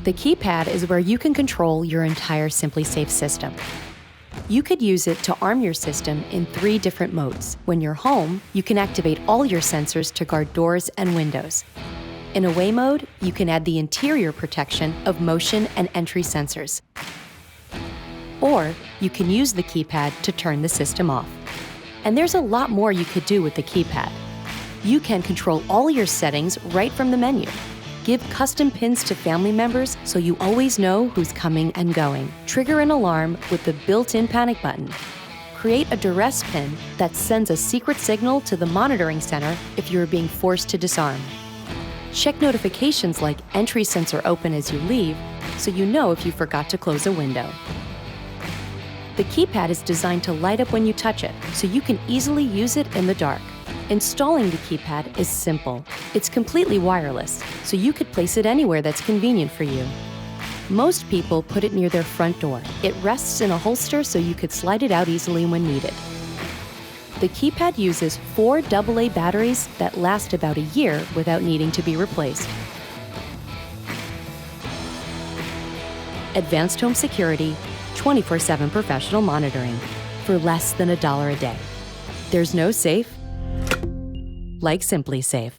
The keypad is where you can control your entire SimpliSafe system. You could use it to arm your system in 3 different modes. When you're home, you can activate all your sensors to guard doors and windows. In away mode, you can add the interior protection of motion and entry sensors. Or you can use the keypad to turn the system off. And there's a lot more you could do with the keypad. You can control all your settings right from the menu. Give custom pins to family members so you always know who's coming and going. Trigger an alarm with the built-in panic button. Create a duress pin that sends a secret signal to the monitoring center if you're being forced to disarm. Check notifications like entry sensor open as you leave so you know if you forgot to close a window. The keypad is designed to light up when you touch it, so you can easily use it in the dark. Installing the keypad is simple. It's completely wireless, so you could place it anywhere that's convenient for you. Most people put it near their front door. It rests in a holster so you could slide it out easily when needed. The keypad uses 4 AA batteries that last about a year without needing to be replaced. Advanced home security, 24/7 professional monitoring for less than $1 a day. There's no safe like SimpliSafe.